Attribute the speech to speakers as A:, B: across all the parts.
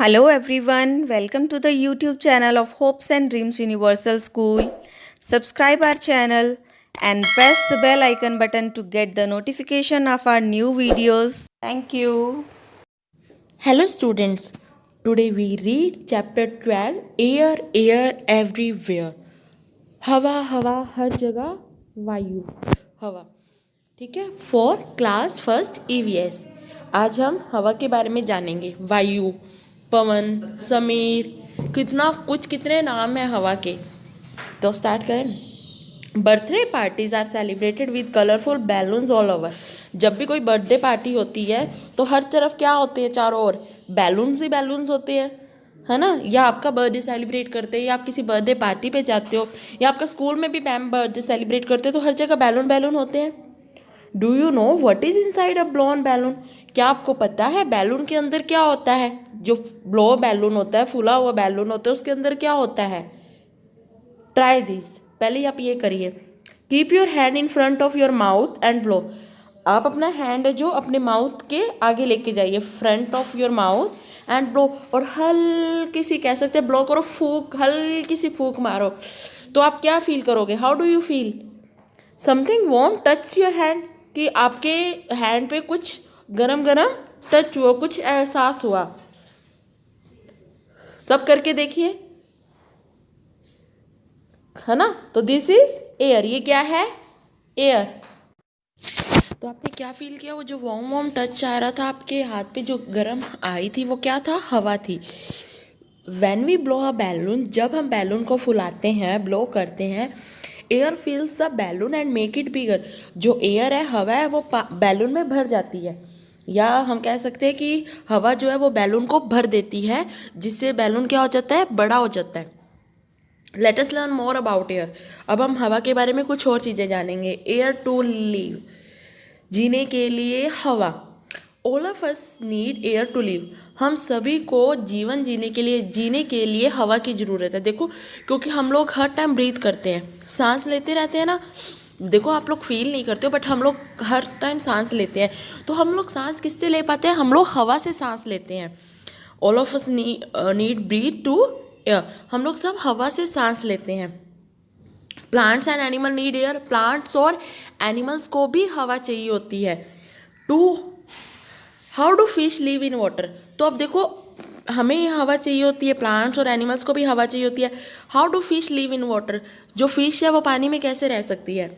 A: Hello everyone, welcome to the YouTube channel of Hopes and Dreams Universal School. Subscribe our channel and press the bell icon button to get the notification of our new videos. Thank you.
B: Hello students, today we read chapter 12 Air, Air Everywhere. हवा हवा हर जगह वायु हवा ठीक है for class first EVS. आज हम हवा के बारे में जानेंगे। वायु, पवन, समीर, कितने नाम है हवा के। तो स्टार्ट करें। Birthday parties are celebrated with colourful balloons all over. जब भी कोई बर्थडे पार्टी होती है तो हर तरफ क्या होते हैं, चारों ओर बैलून्स ही बैलून्स होते हैं, है ना। या आपका बर्थडे सेलिब्रेट करते हैं या आप किसी बर्थडे पार्टी पे जाते हो या आपका स्कूल में भी बर्थडे सेलिब्रेट करते हो तो हर जगह बैलून बैलून होते हैं। Do you know what is inside a blown balloon? क्या आपको पता है बैलून के अंदर क्या होता है? जो ब्लो बैलून होता है, फूला हुआ बैलून होता है, उसके अंदर क्या होता है? Try this. पहले आप ये करिए। Keep your hand in front of your mouth and blow. आप अपना हैंड जो अपने माउथ के आगे लेके जाइए, front of your mouth and blow, और हल्की सी कह सकते हैं ब्लो करो, फूक, हल्की सी फूक मारो। तो आप क्या फील करोगे? How do you feel? Something warm touch your hand, कि आपके हैंड पे कुछ गरम गरम टच हुआ, कुछ एहसास हुआ। सब करके देखिए, है ना। तो दिस इज एयर। ये क्या है? एयर। तो आपने क्या फील किया? वो जो वार्म वार्म टच आ रहा था आपके हाथ पे, जो गर्म आई थी, वो क्या था? हवा थी। When we blow a balloon, जब हम बैलून को फुलाते हैं, ब्लो करते हैं, air fills the balloon and make it bigger. जो एयर है, हवा है, वो बैलून में भर जाती है, या हम कह सकते हैं कि हवा जो है वो बैलून को भर देती है, जिससे बैलून क्या हो जाता है? बड़ा हो जाता है। Let us learn more about air. अब हम हवा के बारे में कुछ और चीज़ें जानेंगे। एयर टू लिव, जीने के लिए हवा। All of us need air to live. हम सभी को जीवन जीने के लिए हवा की ज़रूरत है। देखो, क्योंकि हम लोग हर टाइम ब्रीथ करते हैं, सांस लेते रहते हैं ना। देखो, आप लोग फील नहीं करते हो बट हम लोग हर टाइम सांस लेते हैं। तो हम लोग सांस किससे ले पाते हैं? हम लोग हवा से सांस लेते हैं। All of us need breathe to air. हम लोग सब हवा से सांस लेते हैं। Plants and animal need air. Plants और एनिमल्स को भी हवा चाहिए होती है। To how do fish live in water? तो अब देखो, हमें हवा चाहिए होती है, प्लांट्स और एनिमल्स को भी हवा चाहिए होती है। How do fish live in water? जो फिश है वो पानी में कैसे रह सकती है?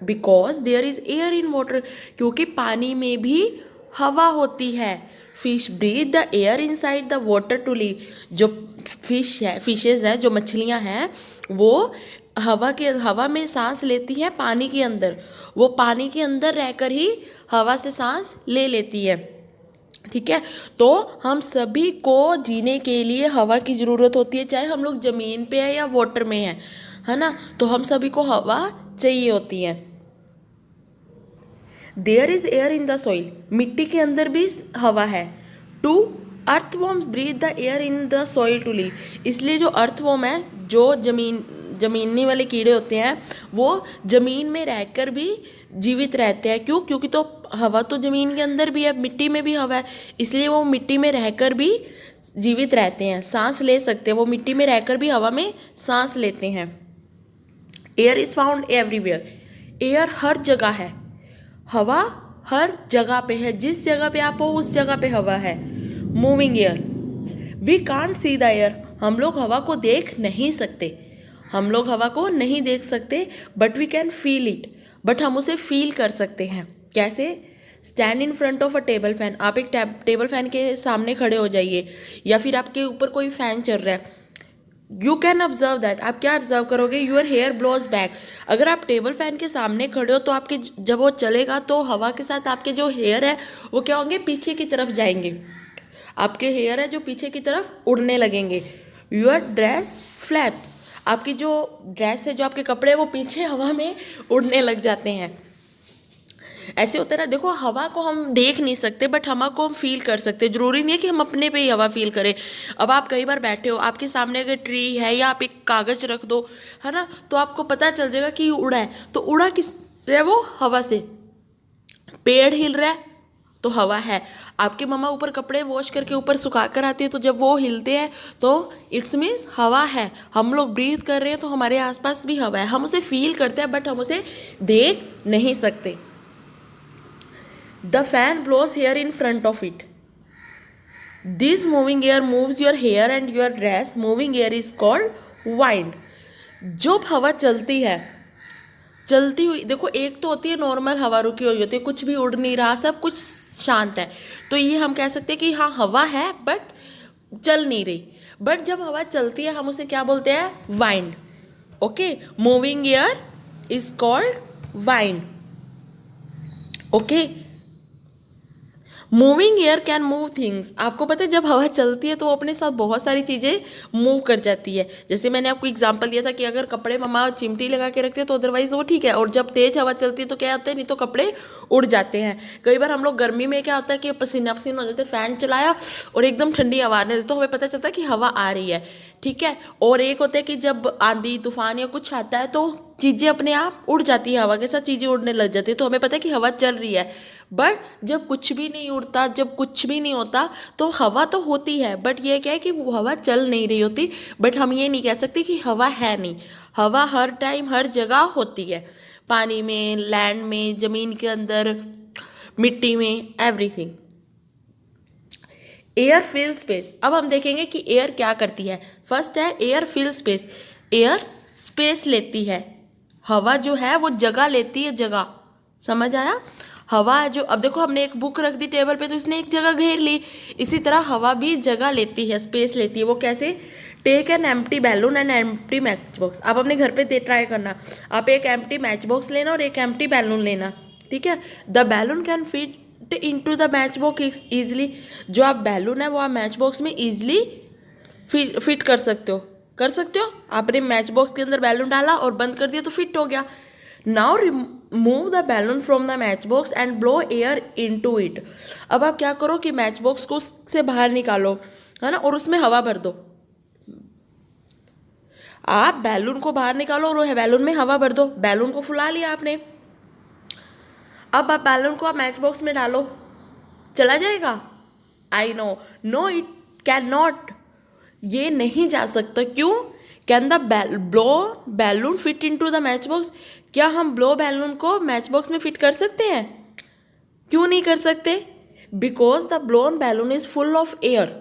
B: Because there is air in water. क्योंकि पानी में भी हवा होती है। Fish breathe the air inside the water to live. जो फिशेज है, जो मछलियाँ हैं, वो हवा में सांस लेती है पानी के अंदर। वो पानी के अंदर रहकर ही हवा से सांस ले लेती है। ठीक है। तो हम सभी को जीने के लिए हवा की ज़रूरत होती है, चाहे हम लोग ज़मीन पे है या वाटर में है ना। तो हम सभी को हवा चाहिए होती है। There is air in the soil. मिट्टी के अंदर भी हवा है। To earthworms breathe the air in the soil to live. इसलिए जो अर्थवॉर्म है, जो जमीनी वाले कीड़े होते हैं, वो जमीन में रहकर भी जीवित रहते हैं। क्यों? क्योंकि तो हवा तो जमीन के अंदर भी है, मिट्टी में भी हवा है, इसलिए वो मिट्टी में रहकर भी जीवित रहते हैं, सांस ले सकते हैं। वो मिट्टी में रहकर भी हवा में सांस लेते हैं। Air is found everywhere. Air हर जगह है। हवा हर जगह पे है। जिस जगह पे आप हो उस जगह पे हवा है। Moving air. We can't see the air. हम लोग हवा को देख नहीं सकते। हम लोग हवा को नहीं देख सकते, but we can feel it. But हम उसे फील कर सकते हैं। कैसे? Stand in front of a table fan. आप एक टेबल फैन के सामने खड़े हो जाइए, या फिर आपके ऊपर कोई फैन चल रहा है। You can observe that. आप क्या ऑब्जर्व करोगे? Your hair blows back. अगर आप टेबल फैन के सामने खड़े हो तो आपके जब वो चलेगा तो हवा के साथ आपके जो हेयर है वो क्या होंगे? पीछे की तरफ जाएंगे। आपके हेयर है जो पीछे की तरफ उड़ने लगेंगे। Your dress flaps. आपकी जो ड्रेस है, जो आपके कपड़े हैं, वो पीछे हवा में उड़ने लग जाते हैं। ऐसे होता है ना। देखो, हवा को हम देख नहीं सकते बट हवा को हम फील कर सकते। जरूरी नहीं है कि हम अपने पे ही हवा फील करें। अब आप कई बार बैठे हो, आपके सामने अगर ट्री है या आप एक कागज रख दो, है ना, तो आपको पता चल जाएगा कि उड़ा है। तो उड़ा किससे? वो हवा से। पेड़ हिल रहा है तो हवा है। आपके मम्मा ऊपर कपड़े वॉश करके ऊपर सुखा कर आती है, तो जब वो हिलते हैं तो इट्स मीन्स हवा है। हम लोग ब्रीथ कर रहे हैं तो हमारे आसपास भी हवा है, हम उसे फील करते हैं बट हम उसे देख नहीं सकते। The fan blows hair in front of it. This moving air moves your hair and your dress. Moving air is called wind. जब हवा चलती है, चलती हुई, देखो एक तो होती है नॉर्मल हवा, रुकी हुई होती है, कुछ भी उड़ नहीं रहा, सब कुछ शांत है, तो ये हम कह सकते हैं कि हाँ हवा है बट चल नहीं रही। बट जब हवा चलती है हम उसे क्या बोलते हैं? Wind. Okay, moving air is called wind. Okay, moving air can move things. आपको पता है जब हवा चलती है तो वो अपने साथ बहुत सारी चीज़ें मूव कर जाती है। जैसे मैंने आपको एग्जांपल दिया था कि अगर कपड़े मम्मा चिमटी लगा के रखते हैं तो अदरवाइज वो ठीक है, और जब तेज हवा चलती है तो क्या होता है, नहीं तो कपड़े उड़ जाते हैं। कई बार हम लोग गर्मी में क्या होता है कि पसीना पसीना हो जाते हैं, फैन चलाया और एकदम ठंडी हवा आने तो हमें पता चलता है कि हवा आ रही है, ठीक है। और एक होता है कि जब आंधी तूफान या कुछ आता है तो चीज़ें अपने आप उड़ जाती है, हवा के साथ चीज़ें उड़ने लग जाती है, तो हमें पता है कि हवा चल रही है। बट जब कुछ भी नहीं उड़ता, जब कुछ भी नहीं होता, तो हवा तो होती है बट ये क्या है कि वो हवा चल नहीं रही होती। बट हम ये नहीं कह सकते कि हवा है नहीं, हवा हर टाइम हर जगह होती है, पानी में, लैंड में, ज़मीन के अंदर, मिट्टी में, एवरीथिंग। Air fill space. अब हम देखेंगे कि एयर क्या करती है। फर्स्ट है air fill space. Air space लेती है, हवा जो है वो जगह लेती है, जगह, समझ आया? हवा जो, अब देखो हमने एक बुक रख दी टेबल पे तो इसने एक जगह घेर ली, इसी तरह हवा भी जगह लेती है, स्पेस लेती है। वो कैसे? Take an empty balloon and empty match box. आप अपने घर पे ट्राई करना, आप एक एम्प्टी मैच बॉक्स लेना और एक एम्प्टी बैलून लेना, ठीक है। The balloon can fit into the match box easily. जो आप बैलून है वो आप मैच बॉक्स में ईजिली फिट कर सकते हो, कर सकते हो। आपने मैच बॉक्स के अंदर बैलून डाला और बंद कर दिया तो फिट हो गया। Now remove the balloon from the match box and blow air into it. अब आप क्या करो कि मैच बॉक्स को उससे बाहर निकालो, है ना, और उसमें हवा भर दो। आप बैलून को बाहर निकालो और बैलून में हवा भर दो। बैलून को फुला लिया आपने, अब आप बैलून को आप मैच बॉक्स में डालो, चला जाएगा? I know, no it can not. ये नहीं जा सकता। क्यों? Can the blow balloon fit into the match box. क्या हम ब्लो बैलून को मैच बॉक्स में फिट कर सकते हैं? क्यों नहीं कर सकते? Because the blown balloon is full of air.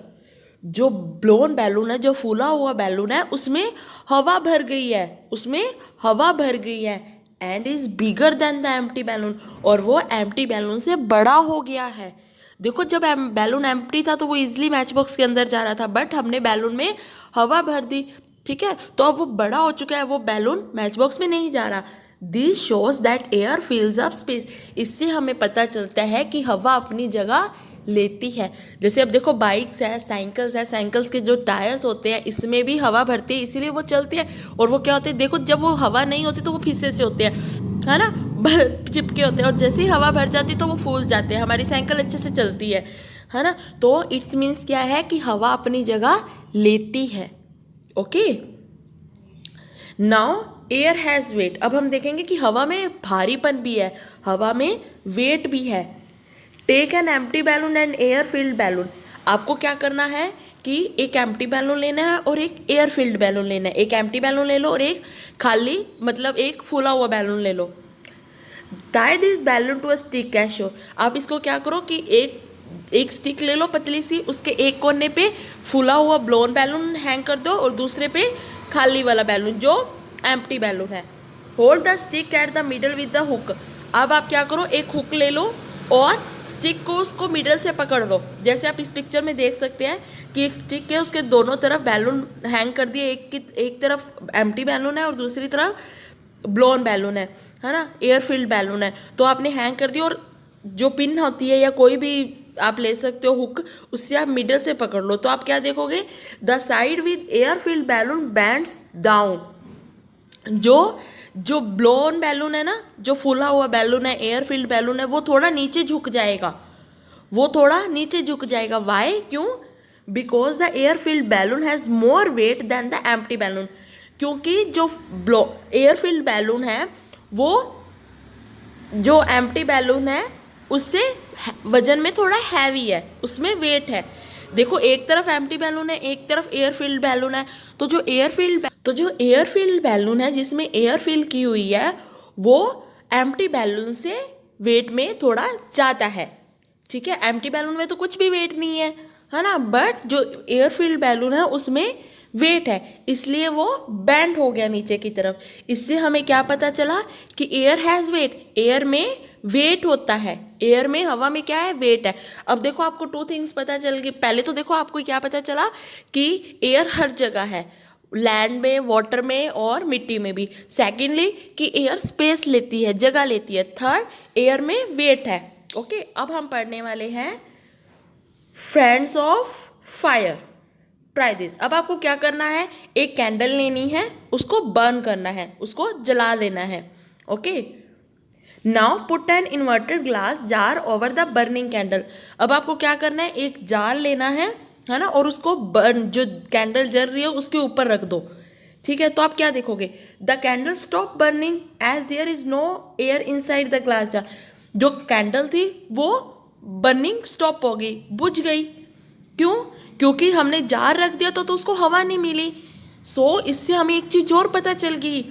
B: जो ब्लोन बैलून है, जो फूला हुआ बैलून है, उसमें हवा भर गई है, उसमें हवा भर गई है, and is bigger than the empty balloon. और वो एम्प्टी बैलून से बड़ा हो गया है। देखो जब बैलून एम्प्टी था तो वो इजिली मैच बॉक्स के अंदर जा रहा था, बट हमने बैलून में हवा भर दी, ठीक है, तो अब वो बड़ा हो चुका है, वो बैलून मैच बॉक्स में नहीं जा रहा। This shows that air फिल्स up space. इससे हमें पता चलता है कि हवा अपनी जगह लेती है। जैसे अब देखो बाइक्स है, साइकिल्स के जो टायर्स होते हैं इसमें भी हवा भरती है, इसीलिए वो चलते हैं। और वो क्या होते हैं, देखो जब वो हवा नहीं होती तो वो फीसे से होते हैं, है ना, चिपके होते हैं, और जैसे ही हवा भर जाती तो वो फूल जाते हैं। हमारी साइकिल अच्छे से चलती है ना। तो इट्स मीन्स क्या है कि हवा अपनी जगह लेती है। Okay, now air has wait. अब हम देखेंगे कि हवा में भारीपन भी है, हवा में वेट भी है। Take an empty balloon and air filled balloon. आपको क्या करना है कि एक एम्प्टी बैलून लेना है और एक एयर फिल्ड बैलून लेना है। एक एम्प्टी बैलून ले लो और एक खाली, मतलब एक फूला हुआ बैलून ले लो। Tie this balloon to a stick कैशो। आप इसको क्या करो कि एक स्टिक ले लो पतली सी, उसके एक कोने पे फूला हुआ ब्लोन बैलून हैंग कर दो और दूसरे पे खाली वाला बैलून जो एम्प्टी बैलून है। Hold the stick at the middle with the hook. अब आप क्या करो, एक हुक ले लो और स्टिक को उसको मिडल से पकड़ दो। जैसे आप इस पिक्चर में देख सकते हैं कि एक स्टिक है, उसके दोनों तरफ बैलून हैंग कर दिए। एक तरफ एम्प्टी बैलून है और दूसरी तरफ ब्लोन बैलून है ना, एयर फिल्ड बैलून है। तो आपने हैंग कर दिया और जो पिन होती है या कोई भी आप ले सकते हो हुक, उससे आप मिडल से पकड़ लो। तो आप क्या देखोगे, the side with air filled balloon bands down. जो ब्लोन बैलून है ना, जो फूला हुआ बैलून है, एयर फिल्ड बैलून है, वो थोड़ा नीचे झुक जाएगा, वो थोड़ा नीचे झुक जाएगा। वाई? क्यों? Because the air filled balloon has more weight than the empty balloon. क्योंकि जो एयर फिल्ड बैलून है, वो जो एम्प्टी बैलून है उससे वजन में थोड़ा हैवी है, उसमें वेट है। देखो एक तरफ एम्प्टी बैलून है, एक तरफ एयर फिल्ड बैलून है। तो जो एयर फिल्ड बैलून है जिसमें एयर फिल की हुई है वो एम्प्टी बैलून से वेट में थोड़ा ज़्यादा है। ठीक है, एम्प्टी बैलून में तो कुछ भी वेट नहीं है ना, बट जो एयर फिल्ड बैलून है उसमें वेट है, इसलिए वो बेंड हो गया नीचे की तरफ। इससे हमें क्या पता चला कि एयर हैज़ वेट, एयर में वेट होता है, एयर में, हवा में क्या है, वेट है। अब देखो आपको टू थिंग्स पता चल गई। पहले तो देखो आपको क्या पता चला कि एयर हर जगह है, लैंड में, वाटर में और मिट्टी में भी। सेकेंडली कि एयर स्पेस लेती है, जगह लेती है। थर्ड, एयर में वेट है। ओके, अब हम पढ़ने वाले हैं friends of fire. Try this. अब आपको क्या करना है, एक कैंडल लेनी है, उसको बर्न करना है, उसको जला देना है। Okay, now put an inverted glass jar over the burning candle. अब आपको क्या करना है, एक जार लेना है ना, और उसको बर्न, जो कैंडल जल रही है उसके ऊपर रख दो। ठीक है, तो आप क्या देखोगे, the candle stop burning as there is no air inside the glass jar. जो कैंडल थी वो बर्निंग स्टॉप हो गई, बुझ गई। क्यों? क्योंकि हमने जार रख दिया तो उसको हवा नहीं मिली। सो इससे हमें एक चीज और पता चल गई,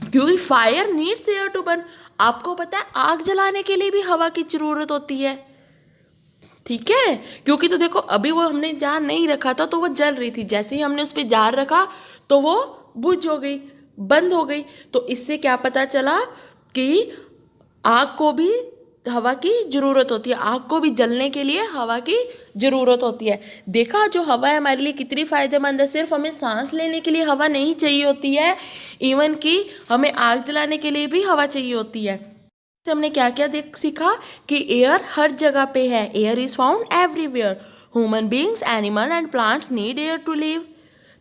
B: क्योंकि fire needs air to burn. आपको पता है आग जलाने के लिए भी हवा की जरूरत होती है। ठीक है, क्योंकि तो देखो अभी वो हमने जार नहीं रखा था तो वो जल रही थी, जैसे ही हमने उस पर जार रखा तो वो बुझ हो गई, बंद हो गई। तो इससे क्या पता चला कि आग को भी हवा की जरूरत होती है, आग को भी जलने के लिए हवा की जरूरत होती है। देखा, जो हवा है हमारे लिए कितनी फायदेमंद है। सिर्फ हमें सांस लेने के लिए हवा नहीं चाहिए होती है, इवन कि हमें आग जलाने के लिए भी हवा चाहिए होती है। हमने क्या क्या सीखा कि एयर हर जगह पे है, air is found everywhere. Human beings, animal and plants need air to live.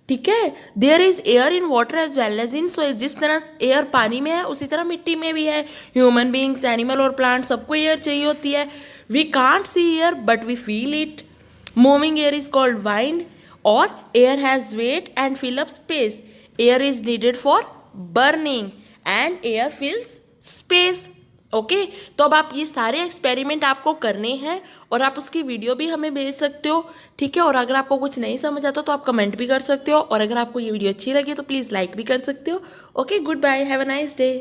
B: ठीक है, there is air in water as well as in soil. जिस तरह एयर पानी में है उसी तरह मिट्टी में भी है। ह्यूमन बींग्स, एनिमल और प्लांट सबको एयर चाहिए होती है। We can't see air but we feel it. Moving air is called wind. और air has weight and fill up space. Air is needed for burning and air fills space. Okay, तो अब आप ये सारे experiment आपको करने हैं और आप उसकी वीडियो भी हमें भेज सकते हो। ठीक है, और अगर आपको कुछ नहीं समझ आता तो आप कमेंट भी कर सकते हो, और अगर आपको ये वीडियो अच्छी लगी तो प्लीज़ लाइक भी कर सकते हो। Okay, goodbye, have a nice day.